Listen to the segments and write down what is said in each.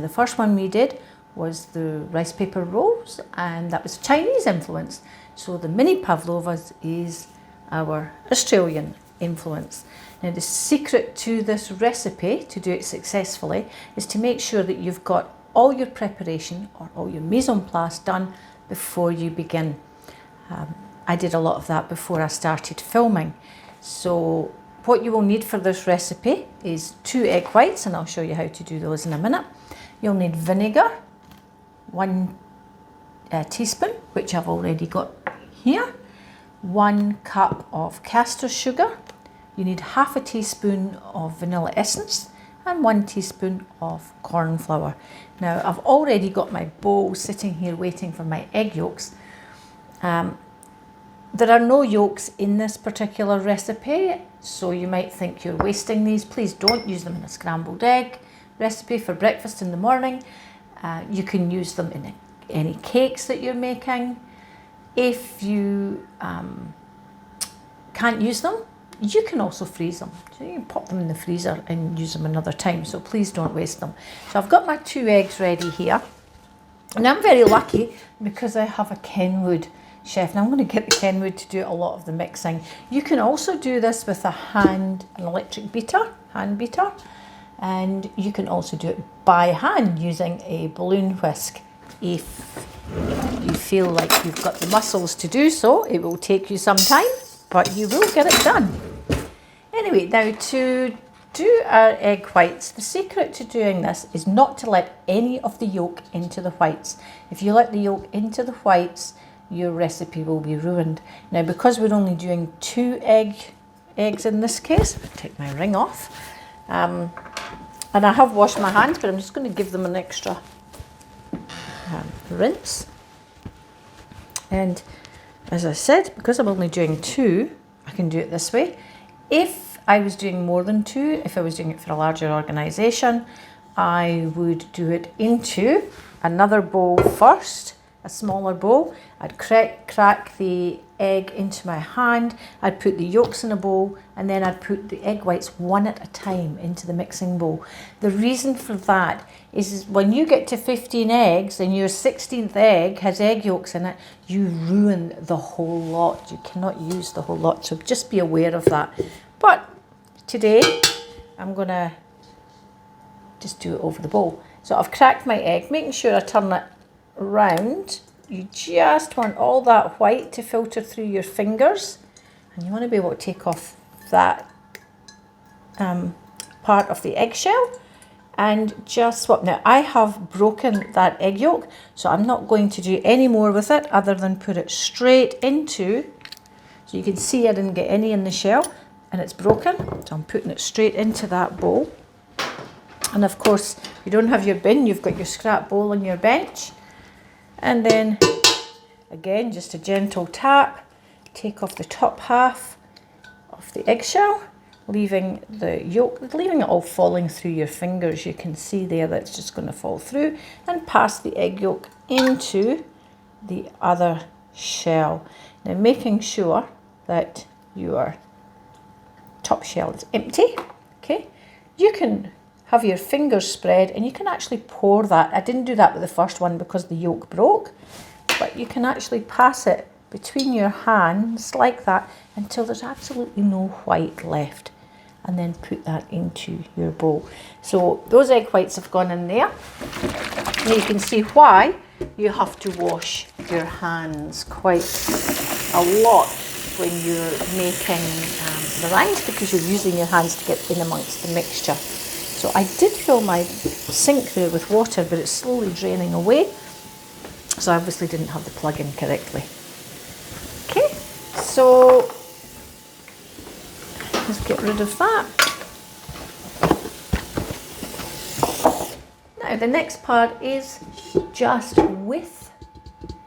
the first one we did was the rice paper rolls, and that was Chinese influence. So the mini pavlovas is our Australian influence. Now the secret to this recipe, to do it successfully, is to make sure that you've got all your preparation or all your mise en place done before you begin. I did a lot of that before I started filming. So what you will need for this recipe is 2 egg whites, and I'll show you how to do those in a minute. You'll need vinegar, 1 teaspoon, which I've already got here, 1 cup of caster sugar. You need half a teaspoon of vanilla essence and 1 teaspoon of corn flour. Now I've already got my bowl sitting here waiting for my egg yolks. There are no yolks in this particular recipe, so you might think you're wasting these. Please don't use them in a scrambled egg recipe for breakfast in the morning. You can use them in any cakes that you're making. If you can't use them, you can also freeze them. So you can pop them in the freezer and use them another time, so please don't waste them. So I've got my 2 eggs ready here, and I'm very lucky because I have a Kenwood chef, and I'm going to get the Kenwood to do a lot of the mixing. You can also do this with an electric beater, hand beater, and you can also do it by hand using a balloon whisk. If you feel like you've got the muscles to do so, it will take you some time, but you will get it done. Anyway, now to do our egg whites, the secret to doing this is not to let any of the yolk into the whites. If you let the yolk into the whites, your recipe will be ruined. Now, because we're only doing 2 eggs in this case, I'll take my ring off. And I have washed my hands, but I'm just going to give them an extra rinse. And as I said, because I'm only doing 2, I can do it this way. If I was doing more than 2, if I was doing it for a larger organisation, I would do it into another bowl first, a smaller bowl. I'd crack the egg into my hand, I'd put the yolks in a bowl, and then I'd put the egg whites one at a time into the mixing bowl. The reason for that is when you get to 15 eggs and your 16th egg has egg yolks in it, you ruin the whole lot. You cannot use the whole lot, so just be aware of that. But today I'm going to just do it over the bowl. So I've cracked my egg, making sure I turn it round. You just want all that white to filter through your fingers, and you want to be able to take off that part of the eggshell and just swap. Now I have broken that egg yolk, so I'm not going to do any more with it other than put it straight into, so you can see I didn't get any in the shell and it's broken, so I'm putting it straight into that bowl. And of course, if you don't have your bin, you've got your scrap bowl on your bench. And then again, just a gentle tap, take off the top half of the eggshell, leaving the yolk, leaving it all falling through your fingers. You can see there that's just going to fall through, and pass the egg yolk into the other shell. Now making sure that your top shell is empty. Okay, you can have your fingers spread and you can actually pour that. I didn't do that with the first one because the yolk broke, but you can actually pass it between your hands like that until there's absolutely no white left, and then put that into your bowl. So those egg whites have gone in there. Now you can see why you have to wash your hands quite a lot when you're making meringues, because you're using your hands to get in amongst the mixture. So I did fill my sink there with water, but it's slowly draining away. So I obviously didn't have the plug in correctly. Okay, so let's get rid of that. Now the next part is just with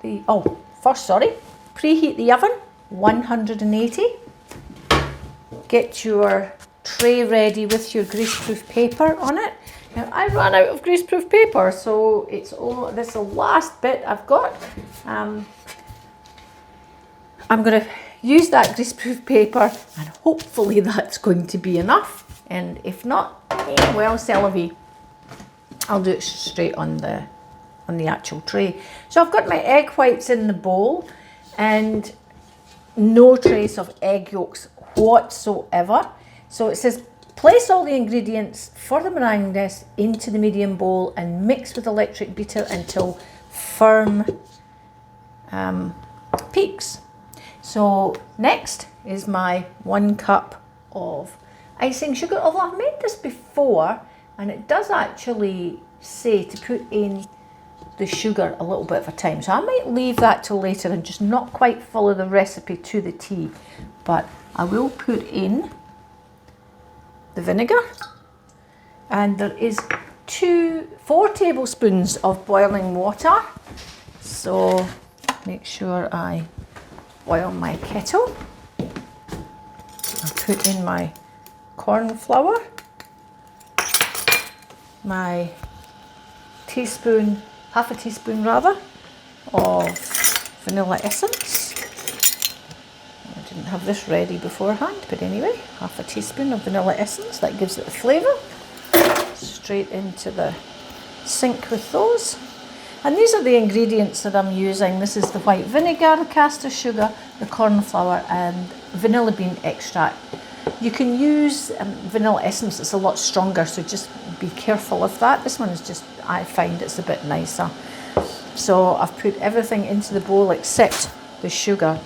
the, preheat the oven, 180. Get your tray ready with your greaseproof paper on it. Now I ran out of greaseproof paper, so it's all, this is the last bit I've got. I'm going to use that greaseproof paper, and hopefully that's going to be enough, and if not, well, c'est la vie. I'll do it straight on the actual tray. So I've got my egg whites in the bowl and no trace of egg yolks whatsoever. So it says place all the ingredients for the meringues into the medium bowl and mix with electric beater until firm peaks. So next is my 1 cup of icing sugar, although I've made this before and it does actually say to put in the sugar a little bit of a time. So I might leave that till later and just not quite follow the recipe to the T, but I will put in the vinegar, and there is 4 tablespoons of boiling water. So make sure I boil my kettle. I'll put in my corn flour, my half a teaspoon rather, of vanilla essence. I didn't have this ready beforehand, but anyway, half a teaspoon of vanilla essence, that gives it a flavour. Straight into the sink with those. And these are the ingredients that I'm using. This is the white vinegar, the caster sugar, the corn flour and vanilla bean extract. You can use vanilla essence, it's a lot stronger, so just be careful of that. This one is just, I find it's a bit nicer. So I've put everything into the bowl except the sugar,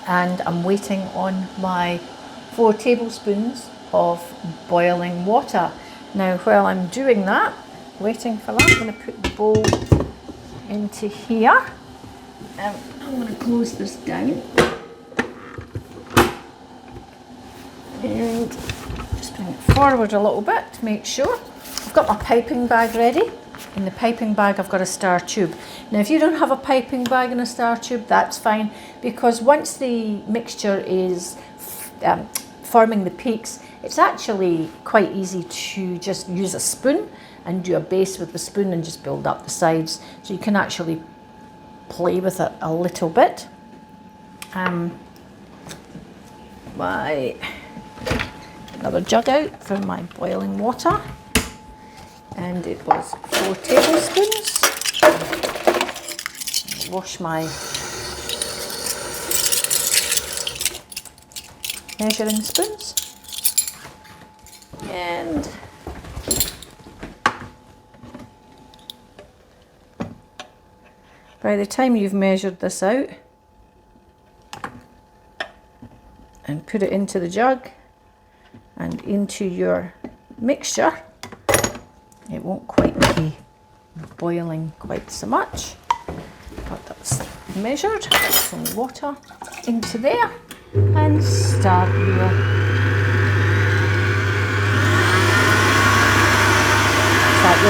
and I'm waiting on my 4 tablespoons of boiling water. Now while I'm doing that, waiting for that, I'm going to put the bowl into here. I'm going to close this down and just bring it forward a little bit to make sure. I've got my piping bag ready. In the piping bag I've got a star tube. Now if you don't have a piping bag and a star tube, that's fine, because once the mixture is forming the peaks, it's actually quite easy to just use a spoon and do a base with the spoon and just build up the sides. So you can actually play with it a little bit. Another jug out for my boiling water, and it was 4 tablespoons. Wash my measuring spoons, and by the time you've measured this out and put it into the jug and into your mixture, it won't quite be boiling quite so much, but that's measured. Put some water into there and start your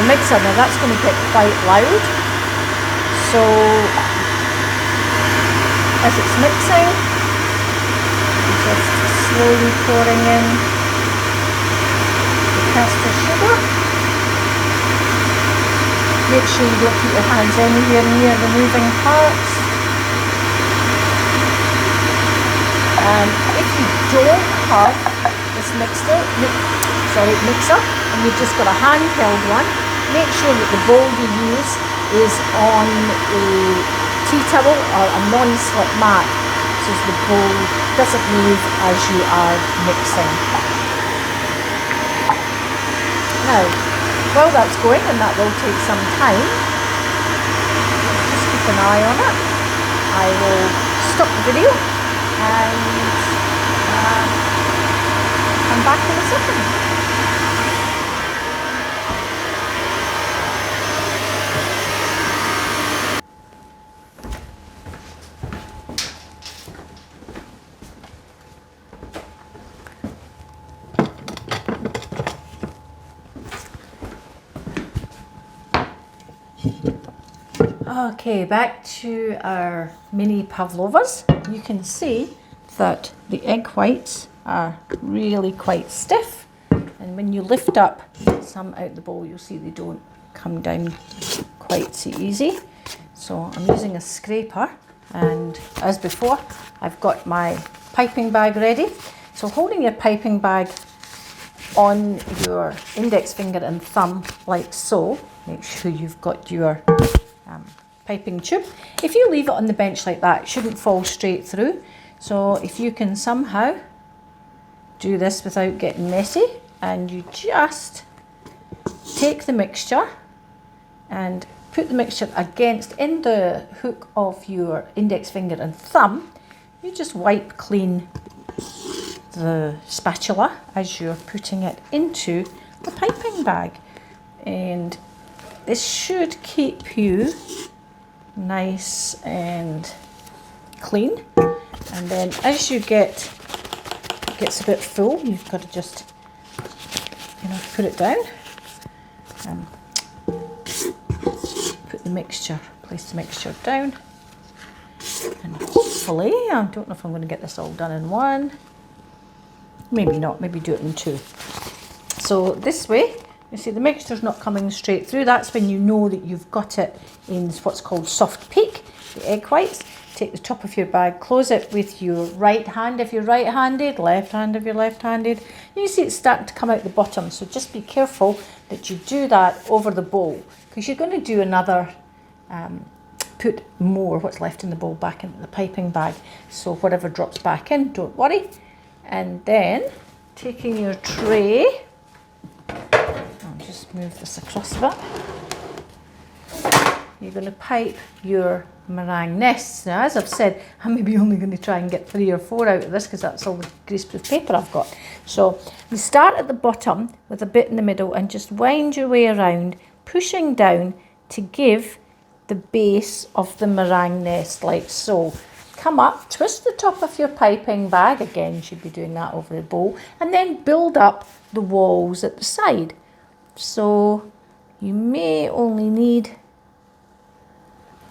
mixer. Now that's going to get quite loud, so as it's mixing, just slowly pouring in the caster sugar. Make sure you don't put your hands anywhere near the moving parts. If you don't have this mixer and you've just got a handheld one, make sure that the bowl you use is on a tea towel or a non-slip mat, so the bowl doesn't move as you are mixing. Now, while that's going, and that will take some time, just keep an eye on it. I will stop the video and come back in a second. Okay, back to our mini pavlovas. You can see that the egg whites are really quite stiff, and when you lift up some out the bowl, you'll see they don't come down quite so easy. So I'm using a scraper, and as before, I've got my piping bag ready. So holding your piping bag on your index finger and thumb like so. Make sure you've got your piping tube. If you leave it on the bench like that, it shouldn't fall straight through. So if you can somehow do this without getting messy, and you just take the mixture and put the mixture in the hook of your index finger and thumb, you just wipe clean the spatula as you're putting it into the piping bag. And this should keep you nice and clean. And then as you it gets a bit full, you've got to just, put it down. Place the mixture down. And hopefully, I don't know if I'm going to get this all done in one. Maybe not, maybe do it in two. So this way, you see the mixture's not coming straight through. That's when you know that you've got it in what's called soft peak, the egg whites. Take the top of your bag, close it with your right hand if you're right-handed, left hand if you're left-handed. You see it's starting to come out the bottom, so just be careful that you do that over the bowl, because you're going to do another, put more what's left in the bowl back into the piping bag. So whatever drops back in, don't worry. And then taking your tray, I'll just move this across a bit. You're going to pipe your meringue nests. Now, as I've said, I'm maybe only going to try and get 3 or 4 out of this because that's all the greaseproof paper I've got. So you start at the bottom with a bit in the middle and just wind your way around, pushing down to give the base of the meringue nest like so. Come up, twist the top of your piping bag, again you should be doing that over the bowl, and then build up the walls at the side. So you may only need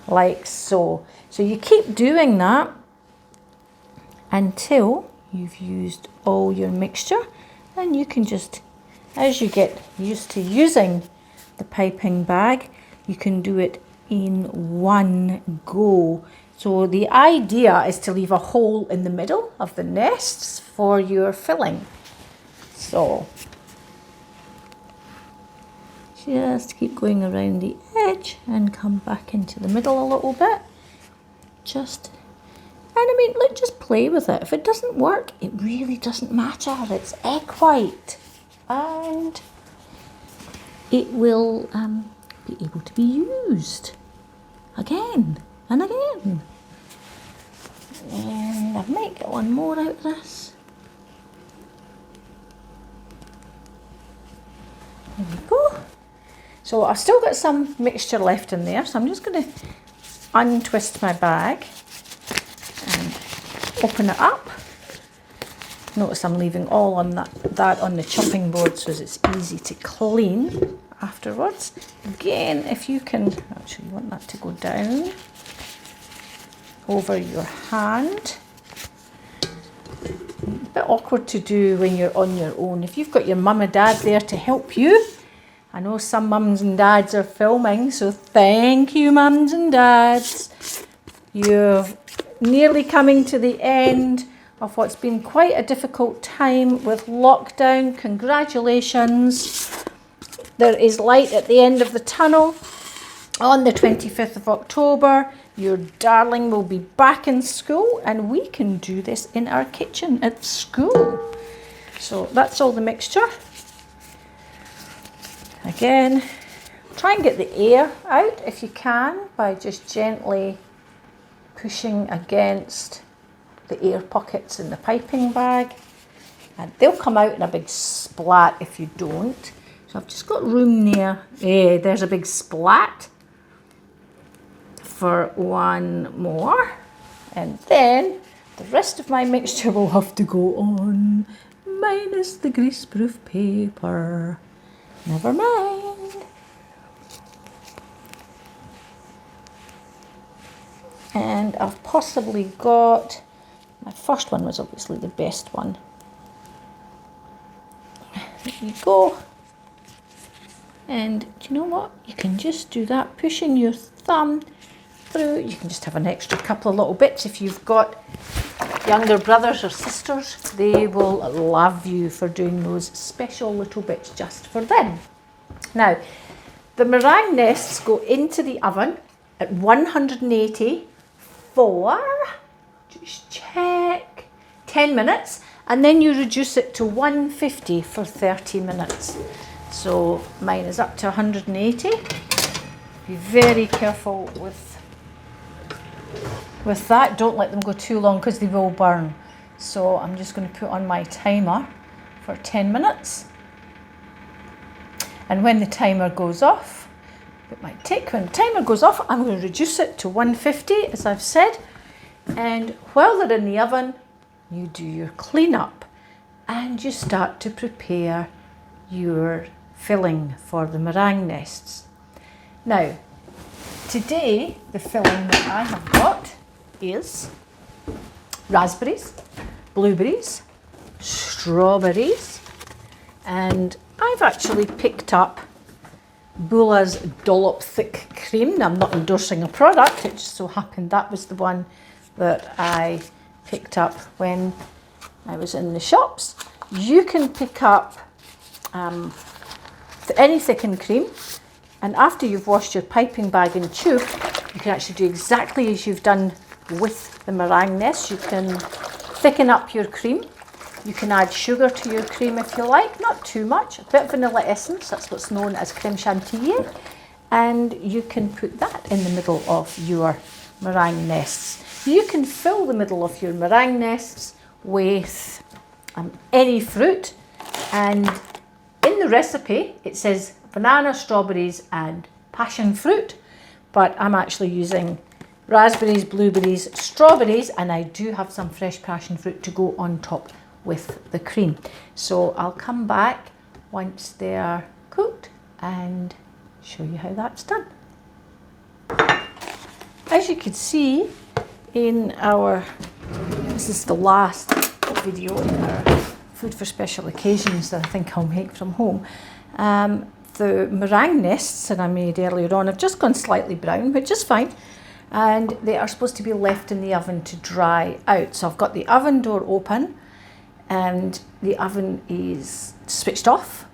like so. So you keep doing that until you've used all your mixture, and you can just, as you get used to using the piping bag, you can do it in one go. So the idea is to leave a hole in the middle of the nests for your filling. So just keep going around the edge and come back into the middle a little bit. Just play with it. If it doesn't work, it really doesn't matter. It's egg white and it will be able to be used again and again. And I might get one more out of this. There we go. So I've still got some mixture left in there, so I'm just going to untwist my bag and open it up. Notice I'm leaving all on that on the chopping board so it's easy to clean afterwards. Again, if you can, actually you want that to go down over your hand. A bit awkward to do when you're on your own. If you've got your mum and dad there to help you, I know some mums and dads are filming, so thank you mums and dads. You're nearly coming to the end of what's been quite a difficult time with lockdown. Congratulations. There is light at the end of the tunnel. On the 25th of October, your darling will be back in school and we can do this in our kitchen at school. So that's all the mixture. Again, try and get the air out if you can by just gently pushing against the air pockets in the piping bag, and they'll come out in a big splat if you don't. So I've just got room there. There's a big splat for one more, and then the rest of my mixture will have to go on minus the greaseproof paper. Never mind. And I've possibly got, my first one was obviously the best one. There you go. And do you know what? You can just do that, pushing your thumb through. You can just have an extra couple of little bits if you've got younger brothers or sisters, they will love you for doing those special little bits just for them. Now, the meringue nests go into the oven at 180 for, just check, 10 minutes, and then you reduce it to 150 for 30 minutes. So mine is up to 180. Be very careful with that. Don't let them go too long because they will burn. So I'm just going to put on my timer for 10 minutes. And when the timer goes off, when the timer goes off, I'm going to reduce it to 150, as I've said. And while they're in the oven, you do your cleanup and you start to prepare your filling for the meringue nests. Now, today the filling that I have got is raspberries, blueberries, strawberries, and I've actually picked up Boula's Dollop Thick Cream. Now, I'm not endorsing a product, it just so happened that was the one that I picked up when I was in the shops. You can pick up any thickened cream, and after you've washed your piping bag and tube, you can actually do exactly as you've done with the meringue nest. You can thicken up your cream. You can add sugar to your cream if you like, not too much, a bit of vanilla essence, that's what's known as creme chantilly, and you can put that in the middle of your meringue nests. You can fill the middle of your meringue nests with any fruit, and in the recipe it says banana, strawberries and passion fruit, but I'm actually using raspberries, blueberries, strawberries, and I do have some fresh passion fruit to go on top with the cream. So I'll come back once they are cooked and show you how that's done. As you can see in this is the last video in our food for special occasions that I think I'll make from home. The meringue nests that I made earlier on have just gone slightly brown, which is fine, and they are supposed to be left in the oven to dry out. So I've got the oven door open and the oven is switched off.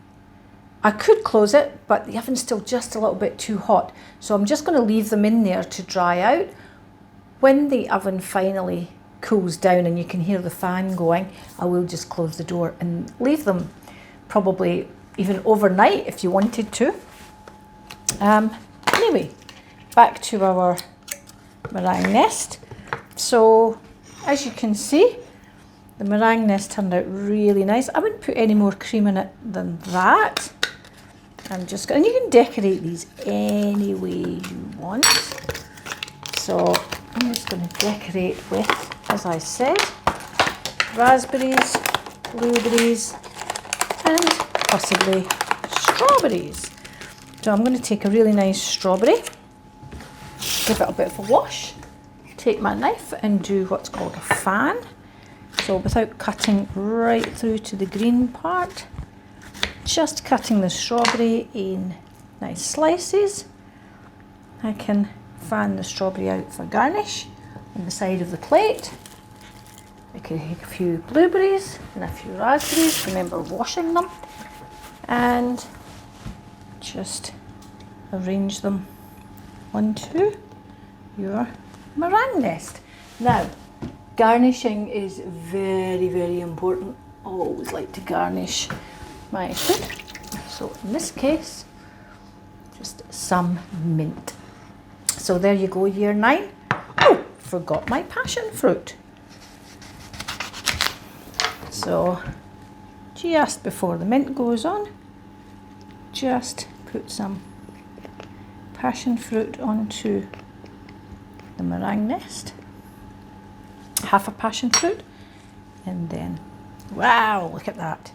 I could close it, but the oven's still just a little bit too hot. So I'm just going to leave them in there to dry out. When the oven finally cools down and you can hear the fan going, I will just close the door and leave them probably even overnight if you wanted to. Anyway, back to our meringue nest. So as you can see, the meringue nest turned out really nice. I wouldn't put any more cream in it than that. And you can decorate these any way you want. So I'm just going to decorate with, as I said, raspberries, blueberries, and possibly strawberries. So I'm going to take a really nice strawberry, give it a bit of a wash, take my knife and do what's called a fan. So without cutting right through to the green part, just cutting the strawberry in nice slices. I can fan the strawberry out for garnish on the side of the plate. I can take a few blueberries and a few raspberries, remember washing them, and just arrange them onto your meringue nest. Now, garnishing is very, very important. I always like to garnish my food. So in this case, just some mint. So there you go, year 9. Oh, forgot my passion fruit. So just before the mint goes on, just put some passion fruit onto the meringue nest. Half a passion fruit, and then, wow, look at that.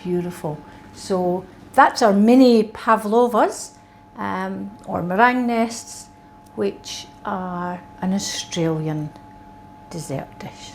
Beautiful. So that's our mini Pavlovas, or meringue nests, which are an Australian dessert dish.